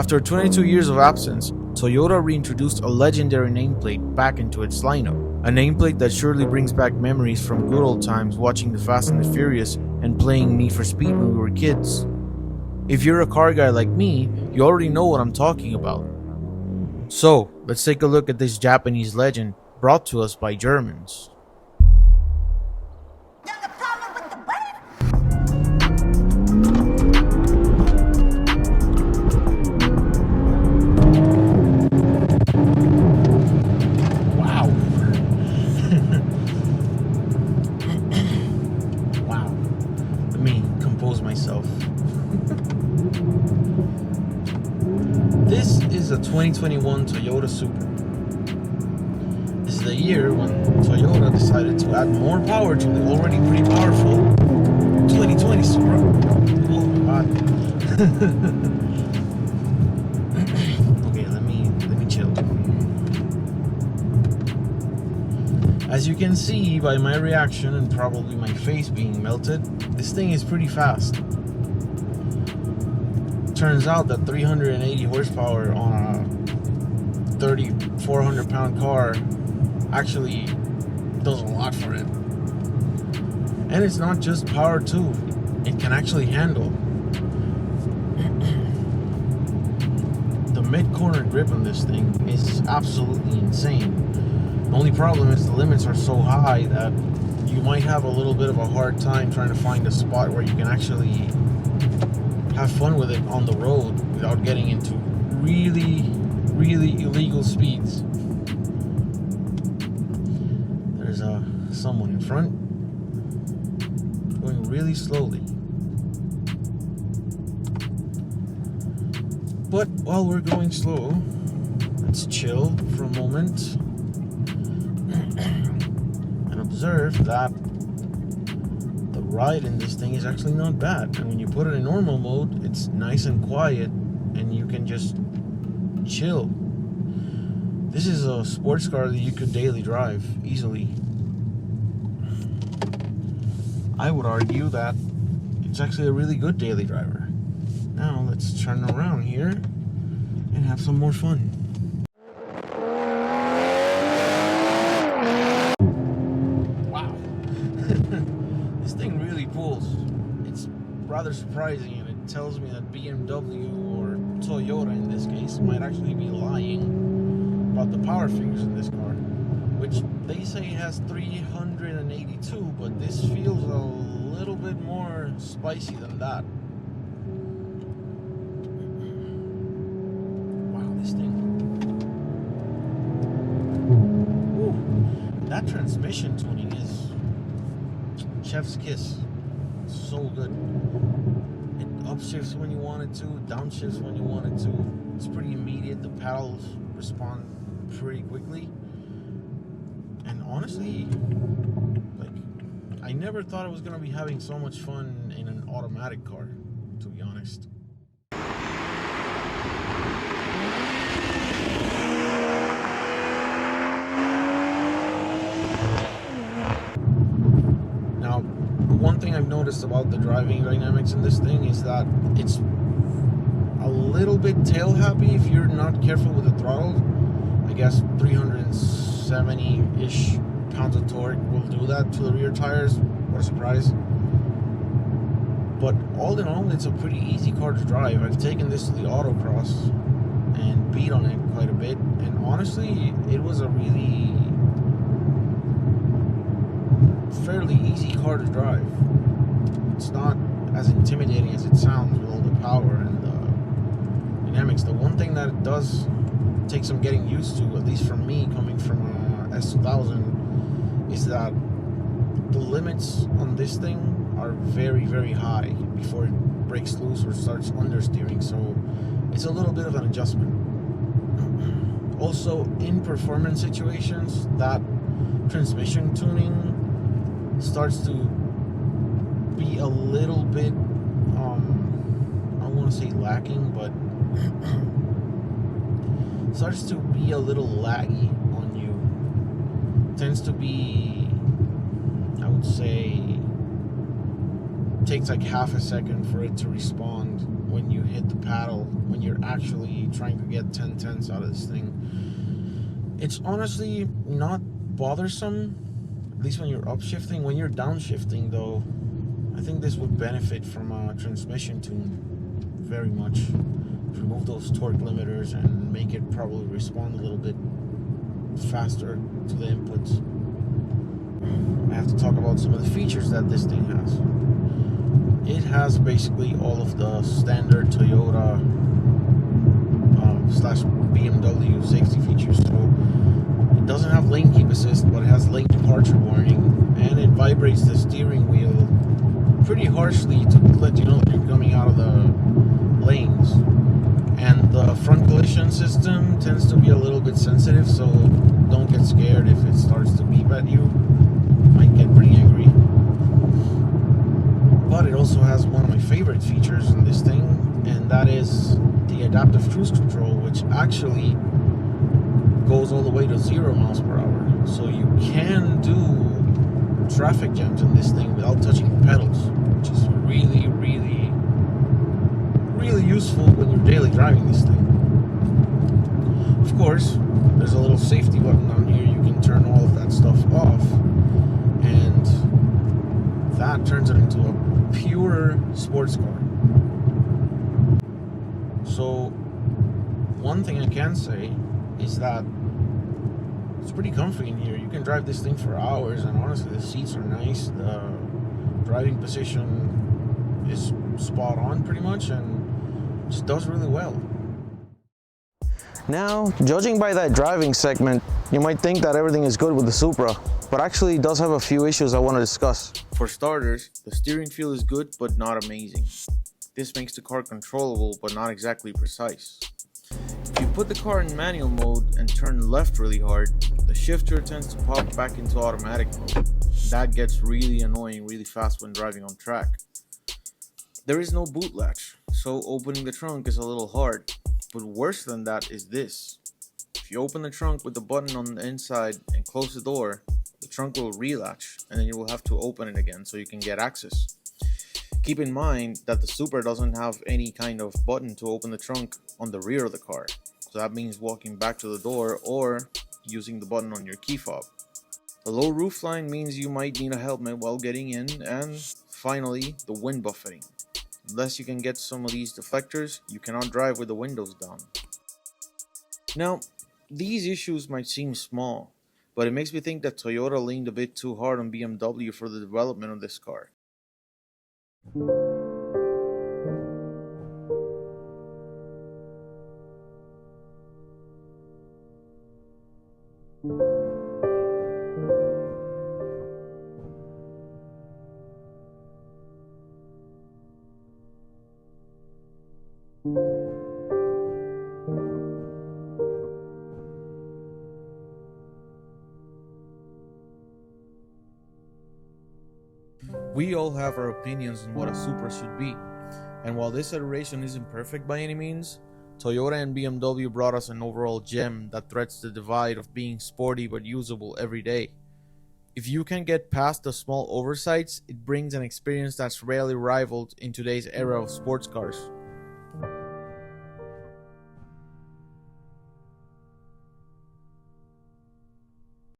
After 22 years of absence, Toyota reintroduced a legendary nameplate back into its lineup. A nameplate that surely brings back memories from good old times watching The Fast and the Furious and playing Need for Speed when we were kids. If you're a car guy like me, you already know what I'm talking about. So, let's take a look at this Japanese legend brought to us by Germans. Myself. This is a 2021 Toyota Supra. This is the year when Toyota decided to add more power to the already pretty powerful 2020 Supra. Oh my god. Okay, let me chill. As you can see by my reaction and probably my face being melted, this thing is pretty fast. Turns out that 380 horsepower on a 3,400 pound car actually does a lot for it. And it's not just power too, it can actually handle. The mid-corner grip on this thing is absolutely insane. The only problem is the limits are so high that you might have a little bit of a hard time trying to find a spot where you can actually have fun with it on the road without getting into really, really illegal speeds. There's someone in front going really slowly. But while we're going slow, let's chill for a moment and observe that the ride in this thing is actually not bad. And when you put it in normal mode, it's nice and quiet and you can just chill. This is a sports car that you could daily drive easily. I would argue that it's actually a really good daily driver. Now let's turn around here and have some more fun. Wow. This thing really pulls. It's rather surprising, and it tells me that BMW or Toyota in this case might actually be lying about the power figures in this car, which they say it has 382, but this feels a little bit more spicy than that. Wow, this thing. Woo. That transmission tuning is chef's kiss. It's so good. It upshifts when you want it to, downshifts when you want it to. It's pretty immediate. The paddles respond pretty quickly. And honestly, like, I never thought I was gonna be having so much fun in an automatic car, to be honest. Now, one thing I've noticed about the driving dynamics in this thing is that it's a little bit tail happy if you're not careful with the throttle. I guess 370-ish pounds of torque will do that to the rear tires. What a surprise. But all in all, it's a pretty easy car to drive. I've taken this to the autocross and beat on it quite a bit, and honestly, it was a really fairly easy car to drive. It's not as intimidating as it sounds with all the power and the dynamics. The one thing that it does take some getting used to, at least from me coming from S2000, is that the limits on this thing are very, very high before it breaks loose or starts understeering, so it's a little bit of an adjustment. Also, in performance situations, that transmission tuning starts to be a little bit, I don't want to say lacking, but starts to be a little laggy on you. Tends to be, I would say, takes like half a second for it to respond when you hit the paddle when you're actually trying to get 10/10s out of this thing. It's honestly not bothersome, at least when you're upshifting. When you're downshifting, though, I think this would benefit from a transmission tune very much. Remove those torque limiters and make it probably respond a little bit faster to the inputs. I have to talk about some of the features that this thing has. It has basically all of the standard Toyota slash BMW safety features. So it doesn't have lane keep assist, but it has lane departure warning, and it vibrates the steering wheel pretty harshly to let you know that you're coming out of the lanes. And the front collision system tends to be a little bit sensitive, so don't get scared if it starts to beep at you. It might get pretty angry. But it also has one of my favorite features in this thing, and that is the adaptive cruise control, which actually goes all the way to 0 miles per hour. So you can do traffic jams in this thing without touching the pedals, which is really, really, really useful when you're daily driving this thing. Of course, there's a little safety button down here. You can turn all of that stuff off, and that turns it into a pure sports car. So one thing I can say is that it's pretty comfy in here. You can drive this thing for hours, and honestly the seats are nice. The driving position is spot on pretty much, and just does really well. Now, judging by that driving segment, you might think that everything is good with the Supra, but actually it does have a few issues I want to discuss. For starters, the steering feel is good but not amazing. This makes the car controllable but not exactly precise. If you put the car in manual mode and turn left really hard, the shifter tends to pop back into automatic mode. That gets really annoying really fast when driving on track. There is no boot latch, so opening the trunk is a little hard. But worse than that is this. If you open the trunk with the button on the inside and close the door, the trunk will relatch, and then you will have to open it again so you can get access. Keep in mind that the Supra doesn't have any kind of button to open the trunk on the rear of the car, so that means walking back to the door or using the button on your key fob. The low roofline means you might need a helmet while getting in, and finally, the wind buffeting. Unless you can get some of these deflectors, you cannot drive with the windows down. Now, these issues might seem small, but it makes me think that Toyota leaned a bit too hard on BMW for the development of this car. We all have our opinions on what a Supra should be, and while this iteration isn't perfect by any means, Toyota and BMW brought us an overall gem that threads the divide of being sporty but usable every day. If you can get past the small oversights, it brings an experience that's rarely rivaled in today's era of sports cars.